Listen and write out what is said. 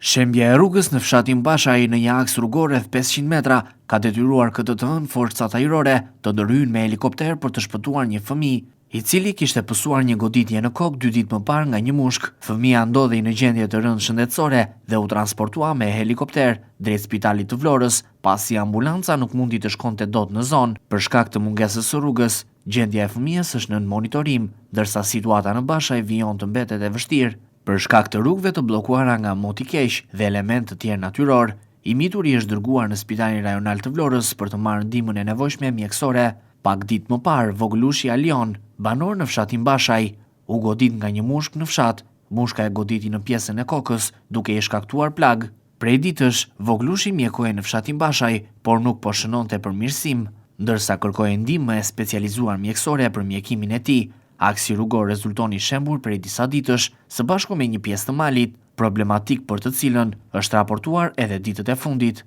Shembja e rrugës në fshatin Bashaj në një aks rrugor rreth 500 metra ka detyruar këtë të hënë forcat ajrore të ndërhyjnë me helikopter për të shpëtuar një fëmijë, i cili kishte pësuar një goditje në kokë 2 ditë më parë nga një mushk. Fëmia ndodhej në gjendje të rëndë shëndetësore dhe u transportua me helikopter drejt spitalit të Vlorës, pasi ambulanca nuk mundi të shkonte dot në zonë për shkak të mungesës së rrugës. Gjendja e fëmijës është nën monitorim, ndërsa situata në Bashaj vijon të mbetet e vështirë. Për shkak të rrugëve të bllokuara nga moti keq dhe elementë të tjerë natyror, i mituri është dërguar në Spitalin Rajonal të Vlorës për të marrë ndihmën e nevojshme mjekësore. Pak ditë më parë, vogëlushi Alion, banor në fshatin Bashaj, u godit nga një mushk në fshat. Mushka e goditi në pjesën e kokës, duke i shkaktuar plag. Prej ditësh, vogëlushi mjekoi në fshatin Bashaj, por nuk po shënonte përmirësim, ndërsa kërkoi ndihmë e specializuar mjekësore për mjekimin e tij. Aksi rrugor rezultoni shembul prej disa ditësh, së bashku me një pjesë të malit, problematik për të cilën është raportuar edhe ditët e fundit.